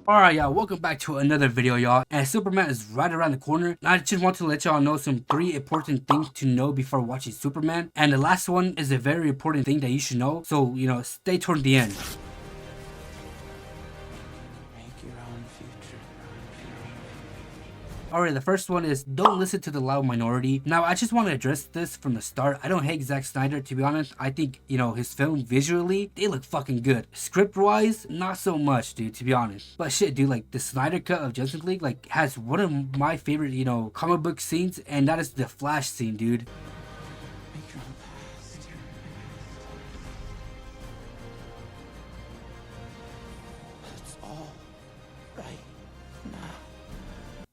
Alright y'all, welcome back to another video y'all, and Superman is right around the corner, and I just want to let y'all know some 3 important things to know before watching Superman, and the last one is a very important thing that you should know, so stay toward the end. Alright, the first one is don't listen to the loud minority. Now, I just want to address this from the start. I don't hate Zack Snyder, to be honest. I think, his film visually, they look fucking good. Script-wise, not so much, dude, to be honest. But shit, dude, like, the Snyder cut of Justice League, like, has one of my favorite, comic book scenes, and that is the Flash scene, dude.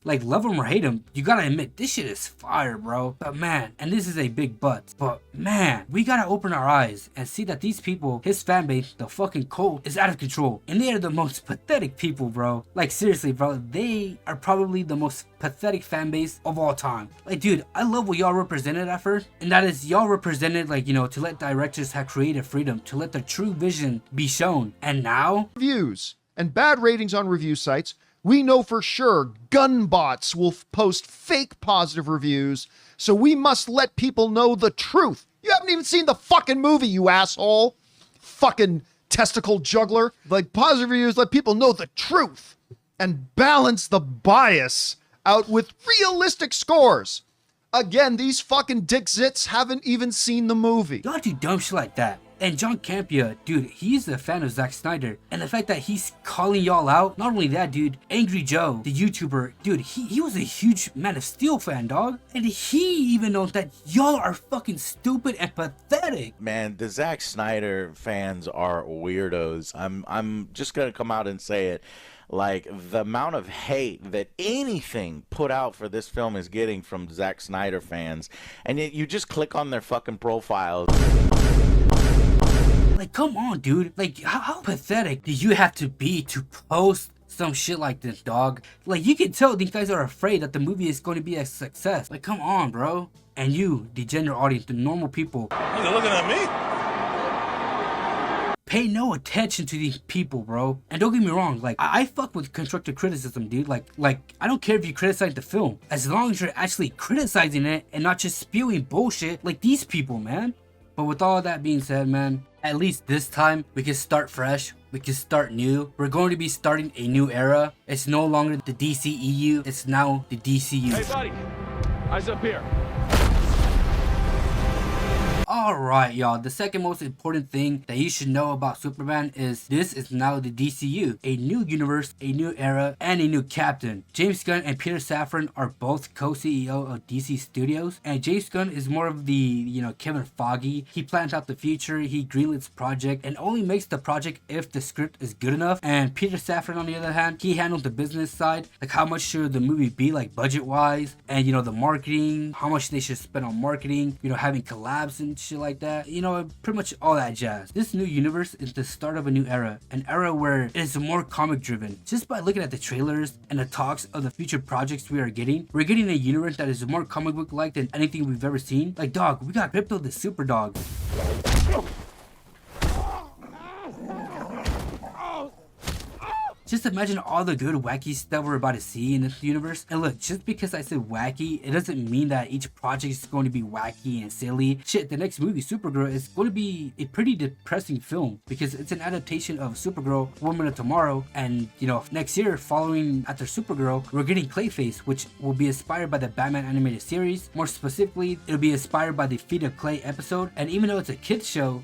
Like, love him or hate him, you gotta admit, this shit is fire, bro. But man, and this is a big but man, we gotta open our eyes and see that these people, his fan base, the fucking cult, is out of control. And they are the most pathetic people, bro. Like, seriously, bro, they are probably the most pathetic fan base of all time. Like, dude, I love what y'all represented at first, and that is y'all represented, like, to let directors have creative freedom, to let their true vision be shown. And now, reviews and bad ratings on review sites. We know for sure gun bots will post fake positive reviews, so we must let people know the truth. You haven't even seen the fucking movie, you asshole. Fucking testicle juggler. Like, positive reviews let people know the truth and balance the bias out with realistic scores. Again, these fucking dick zits haven't even seen the movie. Don't do dumb shit like that. And John Campia, dude, he's a fan of Zack Snyder. And the fact that he's calling y'all out, not only that, dude, Angry Joe, the YouTuber, dude, he was a huge Man of Steel fan, dog. And he even knows that y'all are fucking stupid and pathetic. Man, the Zack Snyder fans are weirdos. I'm just gonna come out and say it. Like, the amount of hate that anything put out for this film is getting from Zack Snyder fans, and yet you just click on their fucking profiles. Like, come on, dude. Like, how pathetic do you have to be to post some shit like this, dog? Like, you can tell these guys are afraid that the movie is going to be a success. Like, come on, bro. And you, the general audience, the normal people, you're looking at me? pay no attention to these people, bro. And don't get me wrong, like, I fuck with constructive criticism, dude. Like, I don't care if you criticize the film, as long as you're actually criticizing it and not just spewing bullshit like these people, man. But with all that being said, man, at least this time, we can start fresh. We can start new. We're going to be starting a new era. It's no longer the DCEU. It's now the DCU. Hey, buddy. Eyes up here. Alright, y'all, the second most important thing that you should know about Superman is this is now the DCU. A new universe, a new era, and a new captain. James Gunn and Peter Safran are both co-CEO of DC Studios, and James Gunn is more of the, Kevin Feige. He plans out the future, he greenlights project, and only makes the project if the script is good enough. And Peter Safran, on the other hand, he handles the business side, like how much should the movie be, like budget-wise, and, the marketing, how much they should spend on marketing, having collabs and shit like that, pretty much all that jazz. This new universe is the start of a new era, an era where it is more comic driven. Just by looking at the trailers and the talks of the future projects we're getting a universe that is more comic book like than anything we've ever seen. Like, dog, we got Crypto the Super Dog. Just imagine all the good wacky stuff we're about to see in this universe. And look, just because I said wacky, it doesn't mean that each project is going to be wacky and silly. Shit, the next movie, Supergirl, is going to be a pretty depressing film because it's an adaptation of Supergirl, Woman of Tomorrow. And, next year, following after Supergirl, we're getting Clayface, which will be inspired by the Batman animated series. More specifically, it'll be inspired by the Feet of Clay episode. And even though it's a kid's show,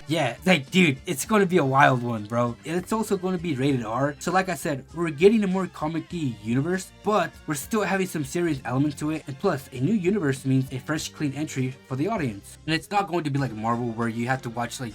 yeah, like, dude, it's going to be a wild one, bro. And it's also going to be rated R. So like I said, we're getting a more comic-y universe, but we're still having some serious elements to it. And plus, a new universe means a fresh, clean entry for the audience. And it's not going to be like Marvel, where you have to watch, like,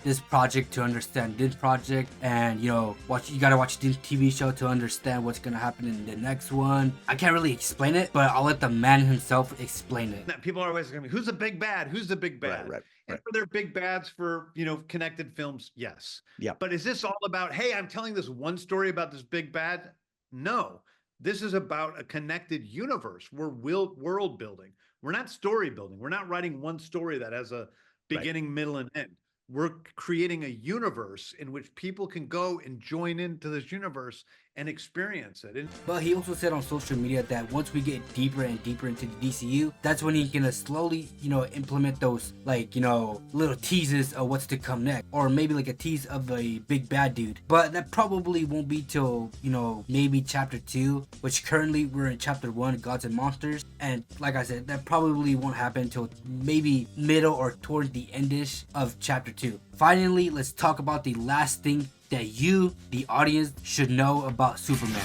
this project to understand this project, and you gotta watch this TV show to understand what's gonna happen in the next one. I can't really explain it, but I'll let the man himself explain it. Now, people are always going to be, who's the big bad? Who's the big bad? Right. And for their big bads for, connected films, yes. Yeah. But is this all about, hey, I'm telling this one story about this big bad? No. This is about a connected universe. We're world building. We're not story building. We're not writing one story that has a beginning, middle, and end. We're creating a universe in which people can go and join into this universe and experience it. And But he also said on social media that once we get deeper and deeper into the DCU, that's when he's gonna slowly, implement those, like, little teases of what's to come next. Or maybe like a tease of a big bad dude. But that probably won't be till, maybe chapter 2, which currently we're in chapter 1, Gods and Monsters. And like I said, that probably won't happen until maybe middle or towards the endish of chapter 2. Finally, let's talk about the last thing that you, the audience, should know about Superman.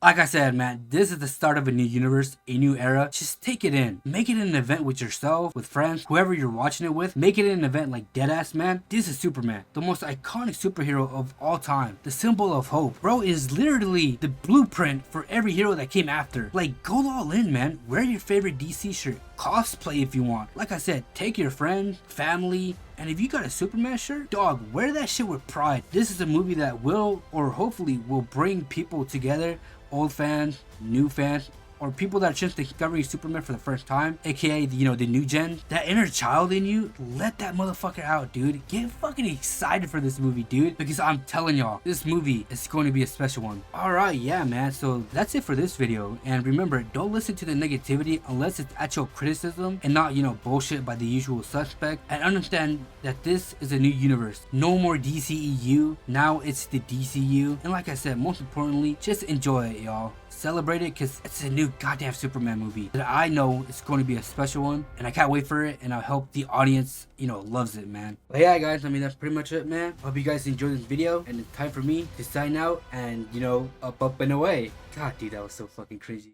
Like I said, man, this is the start of a new universe, a new era. Just take it in. Make it an event with yourself, with friends, whoever you're watching it with. Make it an event like Deadass, man. This is Superman, the most iconic superhero of all time. The symbol of hope. Bro is literally the blueprint for every hero that came after. Like, go all in, man. Wear your favorite DC shirt. Cosplay if you want. Like I said, take your friend, family, and if you got a Superman shirt, dog, wear that shit with pride. This is a movie that will, or hopefully will, bring people together. Old fans, new fans, or people that are just discovering Superman for the first time, aka the new gen. That inner child in you, let that motherfucker out, dude. Get fucking excited for this movie, dude, because I'm telling y'all, this movie is going to be a special one. Alright, yeah, man, so that's it for this video. And remember, don't listen to the negativity unless it's actual criticism and not bullshit by the usual suspect. And understand that this is a new universe. No more DCEU, now it's the DCU. And like I said, most importantly, just enjoy it, y'all. Celebrate it, because it's a new goddamn Superman movie that I know is going to be a special one, and I can't wait for it, and I hope the audience loves it, man. But yeah, guys, that's pretty much it, man. Hope you guys enjoyed this video, and it's time for me to sign out and up and away. God, dude, that was so fucking crazy.